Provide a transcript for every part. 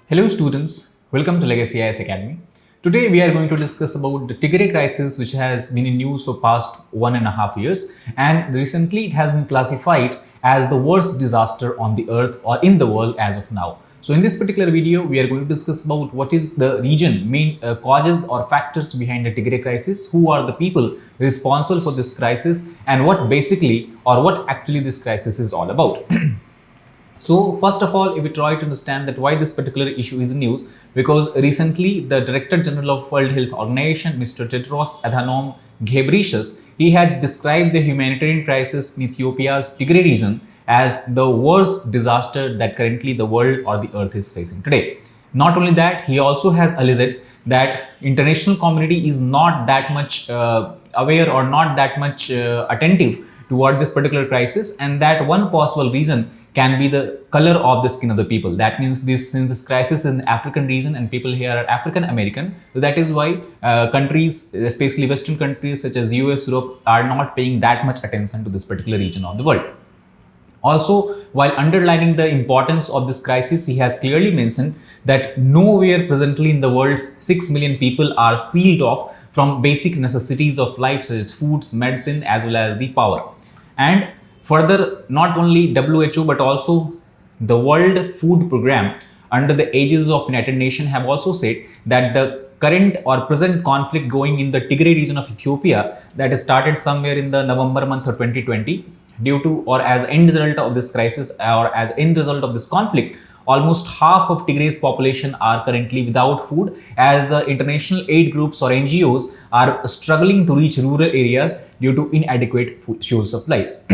Hello students, welcome to Legacy IAS Academy. Today we are going to discuss about the Tigray Crisis, which has been in news for past 1.5 years, and recently it has been classified as the worst disaster on the earth or in the world as of now. So in this particular video, we are going to discuss about what is the region, main causes or factors behind the Tigray Crisis, who are the people responsible for this crisis, and what basically or what actually this crisis is all about. So first of all, if we try to understand that why this particular issue is in news, because recently the Director General of World Health Organization, Mr. Tedros Adhanom Ghebreyesus, he had described the humanitarian crisis in Ethiopia's Tigray region as the worst disaster that currently the world or the earth is facing today. Not only that, he also has alleged that international community is not that much aware or not that much attentive toward this particular crisis, and that one possible reason can be the color of the skin of the people. That means since this crisis is in the African region and people here are African American, so that is why countries, especially Western countries such as US, Europe, are not paying that much attention to this particular region of the world. Also, while underlining the importance of this crisis, he has clearly mentioned that nowhere presently in the world 6 million people are sealed off from basic necessities of life such as foods, medicine, as well as the power. And further, not only WHO but also the World Food Program under the aegis of United Nations have also said that the current or present conflict going in the Tigray region of Ethiopia that started somewhere in the November month of 2020 due to or as end result of this crisis or as end result of this conflict, almost half of Tigray's population are currently without food, as the international aid groups or NGOs are struggling to reach rural areas due to inadequate fuel supplies.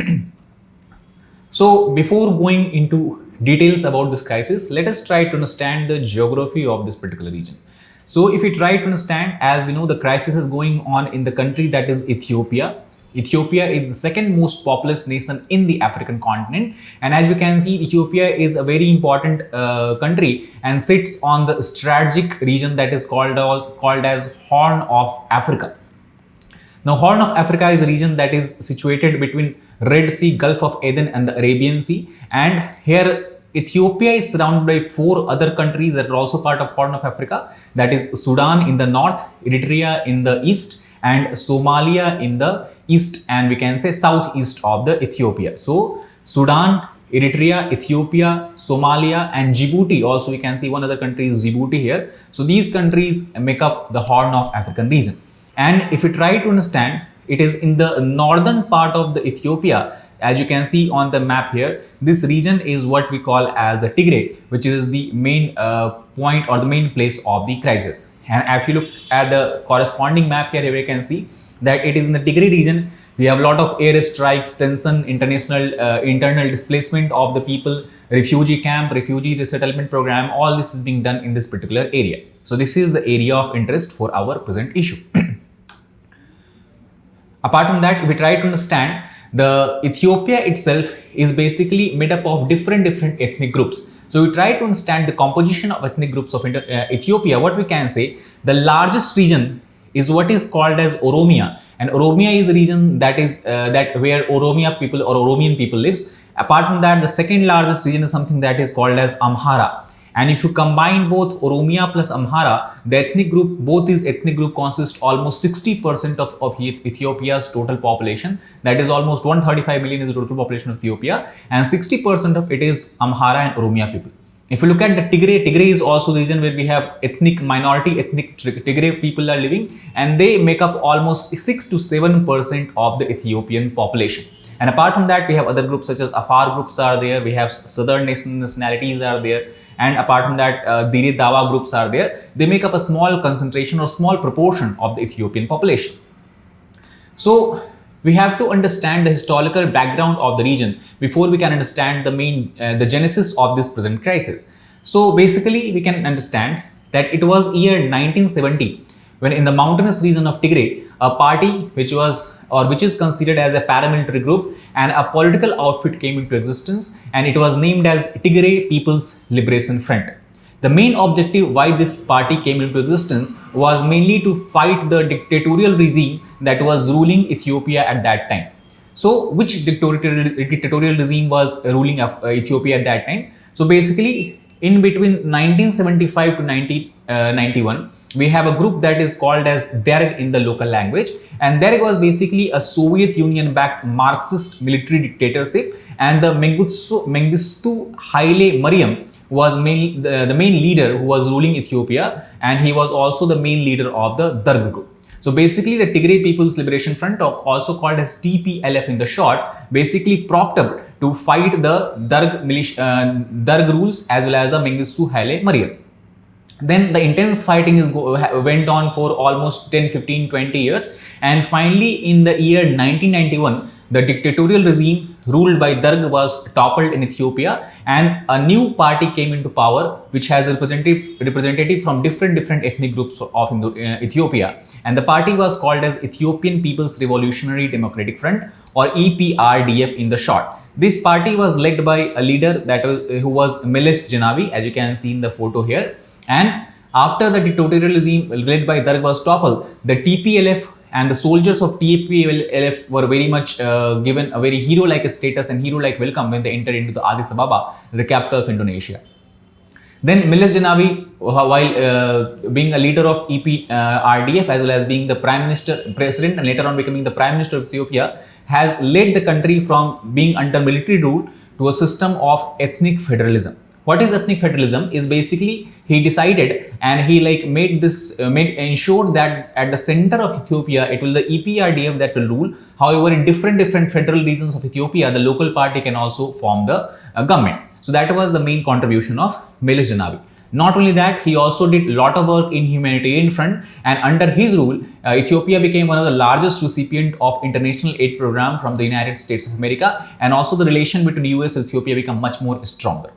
So before going into details about this crisis, let us try to understand the geography of this particular region. So if we try to understand, as we know, the crisis is going on in the country that is Ethiopia. Ethiopia is the second most populous nation in the African continent, and as you can see, Ethiopia is a very important country and sits on the strategic region that is called as Horn of Africa. Now, Horn of Africa is a region that is situated between Red Sea, Gulf of Aden and the Arabian Sea, and here Ethiopia is surrounded by 4 other countries that are also part of Horn of Africa, that is Sudan in the north, Eritrea in the east, and Somalia in the east, and we can say southeast of the Ethiopia. So Sudan, Eritrea, Ethiopia, Somalia, and Djibouti. Also, we can see one other country is Djibouti here. So these countries make up the Horn of African region. And if we try to understand, it is in the northern part of the Ethiopia, as you can see on the map here. This region is what we call as the Tigray, which is the main point or the main place of the crisis. And if you look at the corresponding map here, you can see that it is in the Tigray region. We have a lot of air strikes, tension, internal displacement of the people, refugee camp, refugee resettlement program. All this is being done in this particular area. So this is the area of interest for our present issue. Apart from that, we try to understand the Ethiopia itself is basically made up of different ethnic groups. So we try to understand the composition of ethnic groups of Ethiopia. What we can say, the largest region is what is called as Oromia, and Oromia is the region that is where Oromia people or Oromian people lives. Apart from that, the second largest region is something that is called as Amhara. And if you combine both Oromia plus Amhara, the ethnic group, both these ethnic group consist almost 60% of Ethiopia's total population. That is almost 135 million is the total population of Ethiopia, and 60% of it is Amhara and Oromia people. If you look at the Tigray is also the region where we have ethnic minority, ethnic Tigray people are living, and they make up almost 6 to 7% of the Ethiopian population. And apart from that, we have other groups such as Afar groups are there, we have southern nationalities are there, and apart from that, Dire Dawa groups are there. They make up a small concentration or small proportion of the Ethiopian population. So we have to understand the historical background of the region before we can understand the genesis of this present crisis. So basically, we can understand that it was year 1970 when in the mountainous region of Tigray, a party which is considered as a paramilitary group and a political outfit came into existence, and it was named as Tigray People's Liberation Front. The main objective why this party came into existence was mainly to fight the dictatorial regime that was ruling Ethiopia at that time. So which dictatorial regime was ruling Ethiopia at that time? So basically, in between 1975 to 1991, we have a group that is called as Derg in the local language, and Derg was basically a Soviet Union backed Marxist military dictatorship, and the Mengistu Haile Mariam was the main leader who was ruling Ethiopia, and he was also the main leader of the Derg group. So basically the Tigray People's Liberation Front, also called as TPLF in the short, basically propped up to fight the Derg rules as well as the Mengistu Haile Mariam. Then the intense fighting went on for almost 10, 15, 20 years, and finally in the year 1991, the dictatorial regime ruled by Derg was toppled in Ethiopia, and a new party came into power which has a representative from different ethnic groups of Ethiopia, and the party was called as Ethiopian People's Revolutionary Democratic Front, or EPRDF in the short. This party was led by a leader who was Meles Zenawi, as you can see in the photo here. And after the dictatorial regime led by Derg was toppled, the TPLF and the soldiers of TPLF were very much given a very hero-like status and hero-like welcome when they entered into the Addis Ababa, the capital of Indonesia. Then Meles Zenawi, while being a leader of EPRDF as well as being the president and later on becoming the prime minister of Ethiopia, has led the country from being under military rule to a system of ethnic federalism. What is ethnic federalism? Is basically he decided and he ensured that at the center of Ethiopia it will the EPRDF that will rule. However, in different federal regions of Ethiopia, the local party can also form the government. So that was the main contribution of Meles Zenawi. Not only that, he also did a lot of work in humanitarian front, and under his rule, Ethiopia became one of the largest recipient of international aid program from the United States of America, and also the relation between US and Ethiopia became much more stronger.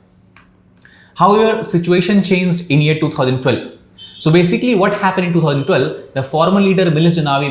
However, situation changed in year 2012. So basically what happened in 2012, the former leader Meles Zenawi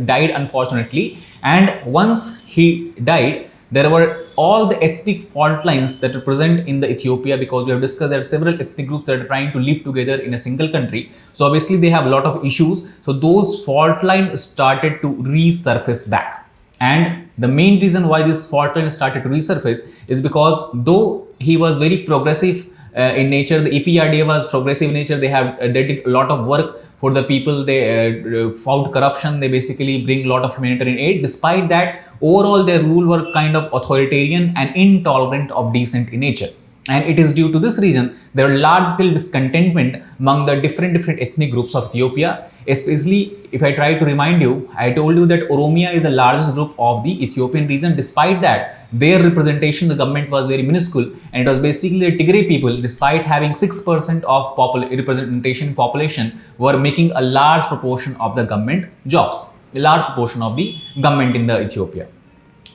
died unfortunately, and once he died, there were all the ethnic fault lines that are present in the Ethiopia, because we have discussed that several ethnic groups that are trying to live together in a single country. So obviously they have a lot of issues. So those fault lines started to resurface back. And the main reason why this fault line started to resurface is because though he was very progressive in nature, the EPRDF was progressive in nature, they did a lot of work for the people, they fought corruption, they basically bring a lot of humanitarian aid. Despite that, overall their rule were kind of authoritarian and intolerant of dissent in nature. And it is due to this reason there are large-scale discontentment among the different ethnic groups of Ethiopia. Especially if I try to remind you, I told you that Oromia is the largest group of the Ethiopian region. Despite that, their representation, the government was very minuscule, and it was basically the Tigray people, despite having 6% of representation population, were making a large proportion of the government jobs, a large proportion of the government in the Ethiopia.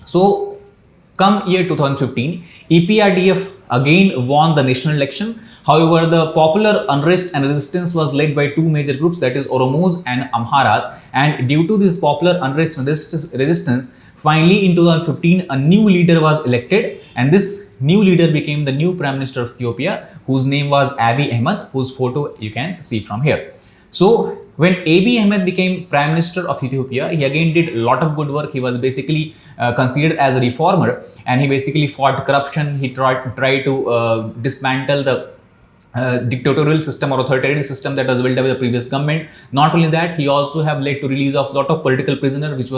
So come year 2015, EPRDF again won the national election. However, the popular unrest and resistance was led by two major groups, that is Oromos and Amharas, and due to this popular unrest and resistance, finally in 2015 a new leader was elected, and this new leader became the new Prime Minister of Ethiopia, whose name was Abiy Ahmed, whose photo you can see from here. So when Abiy Ahmed became Prime Minister of Ethiopia, he again did a lot of good work. He was basically considered as a reformer, and he basically fought corruption. He tried to dismantle the dictatorial system or authoritarian system that was built by the previous government. Not only that, he also have led to release of a lot of political prisoners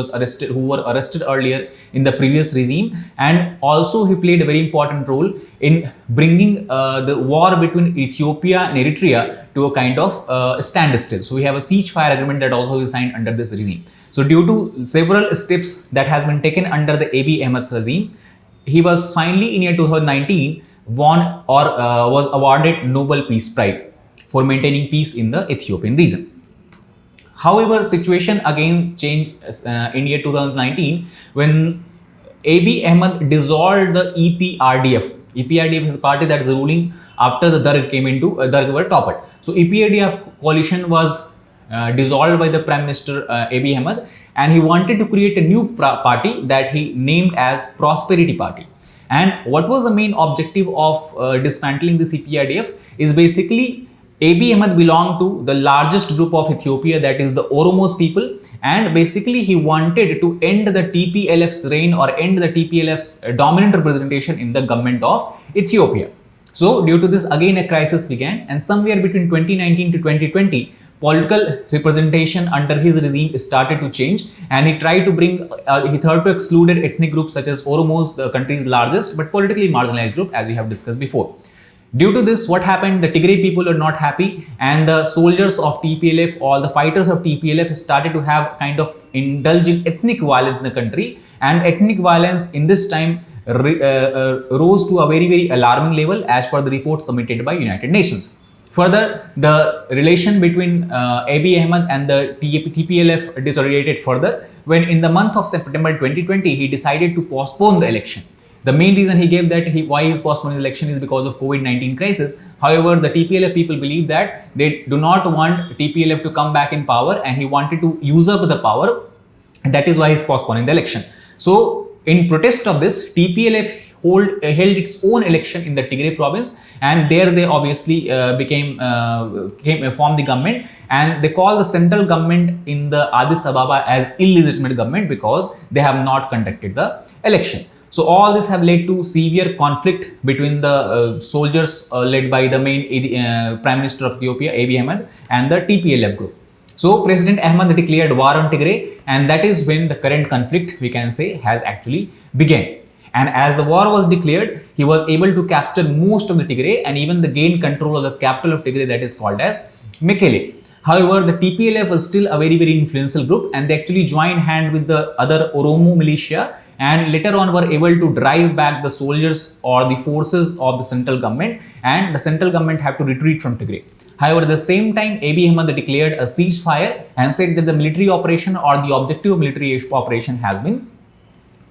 who were arrested earlier in the previous regime, and also he played a very important role in bringing the war between Ethiopia and Eritrea to a kind of standstill. So we have a ceasefire agreement that also is signed under this regime. So due to several steps that has been taken under the Abiy Ahmed's regime, he was finally in year 2019 won or was awarded Nobel Peace Prize for maintaining peace in the Ethiopian region. However, situation again changed in year 2019 when Abiy Ahmed dissolved the EPRDF. EPRDF is the party that is ruling after the Derg came into Derg were toppled. So EPRDF coalition was dissolved by the Prime Minister Abiy Ahmed, and he wanted to create a new party that he named as Prosperity Party. And what was the main objective of dismantling this EPRDF is basically Abiy Ahmed belonged to the largest group of Ethiopia, that is the Oromos people, and basically he wanted to end the TPLF's reign or end the TPLF's dominant representation in the government of Ethiopia. So due to this, again a crisis began, and somewhere between 2019 to 2020, political representation under his regime started to change, and he tried to bring, he tried to exclude ethnic groups such as Oromos, the country's largest but politically marginalized group, as we have discussed before. Due to this, what happened? The Tigray people are not happy, and the soldiers of TPLF, all the fighters of TPLF, started to have kind of indulge in ethnic violence in the country, and ethnic violence in this time rose to a very alarming level as per the report submitted by United Nations. Further, the relation between Abiy Ahmed and the TPLF deteriorated further when in the month of September 2020, he decided to postpone the election. The main reason he gave that why he is postponing the election is because of COVID-19 crisis. However, the TPLF people believe that they do not want TPLF to come back in power, and he wanted to use up the power, and that is why he is postponing the election. So, in protest of this, TPLF held its own election in the Tigray province, and there they obviously formed the government, and they call the central government in the Addis Ababa as illegitimate government because they have not conducted the election. So all this have led to severe conflict between the soldiers led by the main Prime Minister of Ethiopia, Abiy Ahmed, and the TPLF group. So President Ahmed declared war on Tigray, and that is when the current conflict, we can say, has actually begun. And as the war was declared, he was able to capture most of the Tigray and even the gain control of the capital of Tigray, that is called as Mekele. However, the TPLF was still a very influential group, and they actually joined hand with the other Oromo militia, and later on were able to drive back the soldiers or the forces of the central government, and the central government have to retreat from Tigray. However, at the same time, Abiy Ahmed declared a ceasefire and said that the military operation or the objective of military operation has been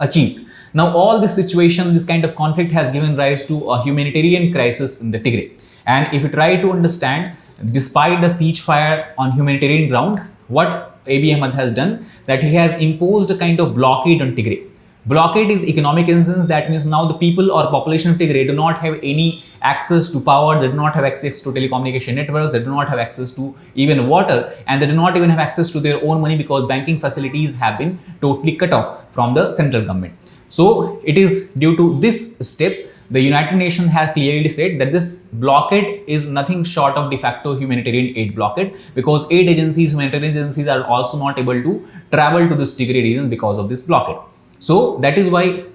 achieved. Now, all this situation, this kind of conflict has given rise to a humanitarian crisis in the Tigray. And if you try to understand, despite the ceasefire on humanitarian ground, what Abiy Ahmed has done, that he has imposed a kind of blockade on Tigray. Blockade is economic in sense, that means now the people or population of Tigray do not have any access to power, they do not have access to telecommunication network, they do not have access to even water, and they do not even have access to their own money because banking facilities have been totally cut off from the central government. So it is due to this step, the United Nations has clearly said that this blockade is nothing short of de facto humanitarian aid blockade, because aid agencies, humanitarian agencies are also not able to travel to this Tigray region because of this blockade. So that is why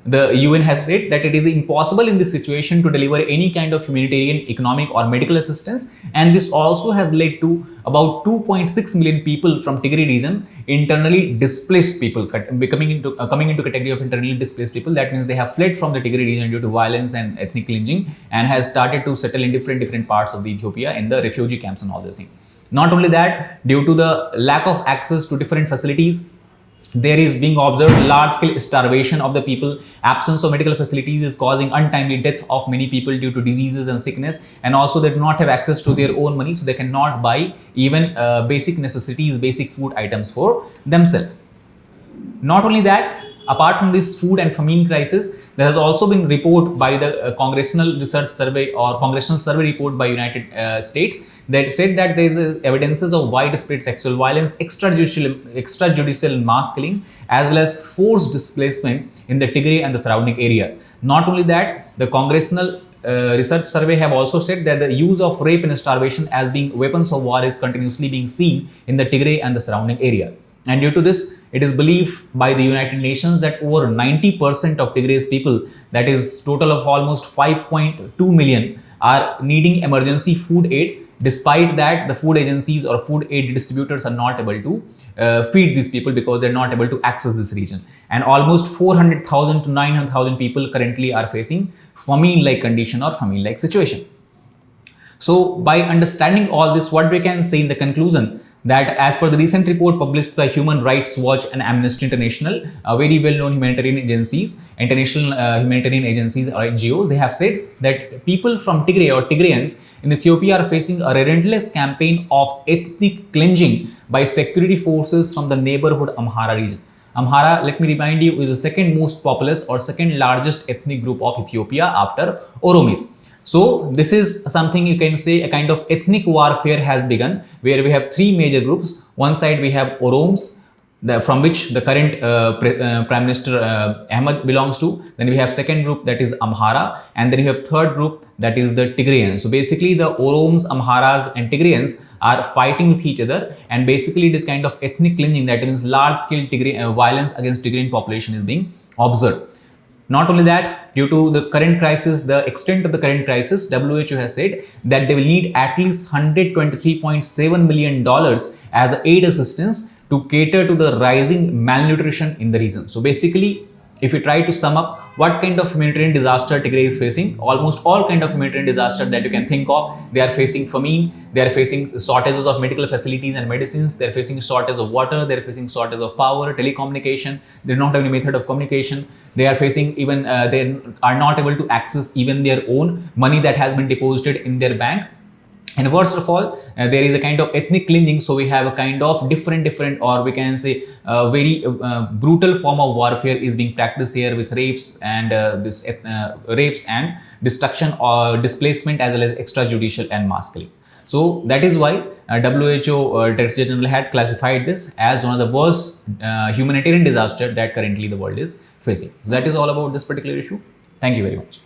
the UN has said that it is impossible in this situation to deliver any kind of humanitarian, economic or medical assistance, and this also has led to about 2.6 million people from Tigray region internally displaced people coming into category of internally displaced people. That means they have fled from the Tigray region due to violence and ethnic cleansing and has started to settle in different parts of the Ethiopia in the refugee camps and all those things. Not only that, due to the lack of access to different facilities, there is being observed large-scale starvation of the people. Absence of medical facilities is causing untimely death of many people due to diseases and sickness, and also they do not have access to their own money, so they cannot buy even basic necessities, basic food items for themselves. Not only that, apart from this food and famine crisis, there has also been report by the Congressional Research Survey or Congressional Survey report by United States that said that there is evidences of widespread sexual violence, extrajudicial mass killing, as well as forced displacement in the Tigray and the surrounding areas. Not only that, the Congressional Research Survey have also said that the use of rape and starvation as being weapons of war is continuously being seen in the Tigray and the surrounding area. And due to this, it is believed by the United Nations that over 90% of Tigray's people, that is total of almost 5.2 million, are needing emergency food aid. Despite that, the food agencies or food aid distributors are not able to feed these people because they're not able to access this region. And almost 400,000 to 900,000 people currently are facing famine-like condition or famine-like situation. So by understanding all this, what we can say in the conclusion, that as per the recent report published by Human Rights Watch and Amnesty International, very well-known humanitarian agencies, international humanitarian agencies or NGOs, they have said that people from Tigray or Tigrayans in Ethiopia are facing a relentless campaign of ethnic cleansing by security forces from the neighborhood Amhara region. Amhara, let me remind you, is the second most populous or second largest ethnic group of Ethiopia after Oromis. So this is something you can say a kind of ethnic warfare has begun, where we have three major groups. One side we have Oroms, from which the current Prime Minister Ahmed belongs to. Then we have second group, that is Amhara, and then we have third group, that is the Tigrayans. So basically the Oroms, Amharas and Tigrayans are fighting with each other, and basically it is kind of ethnic cleansing, that means large scale violence against Tigrayan population is being observed. Not only that, due to the current crisis, the extent of the current crisis, WHO has said that they will need at least $123.7 million as aid assistance to cater to the rising malnutrition in the region. So basically, if you try to sum up what kind of humanitarian disaster Tigray is facing, almost all kind of humanitarian disaster that you can think of, they are facing famine, they are facing shortages of medical facilities and medicines, they are facing shortage of water, they are facing shortage of power, telecommunication, they do not have any method of communication, they are facing even, they are not able to access even their own money that has been deposited in their bank. And worst of all, there is a kind of ethnic cleansing. So we have a kind of different, or we can say very brutal form of warfare is being practiced here, with rapes and rapes and destruction or displacement, as well as extrajudicial and mass killings. So that is why WHO Director General had classified this as one of the worst humanitarian disaster that currently the world is facing. So that is all about this particular issue. Thank you very much.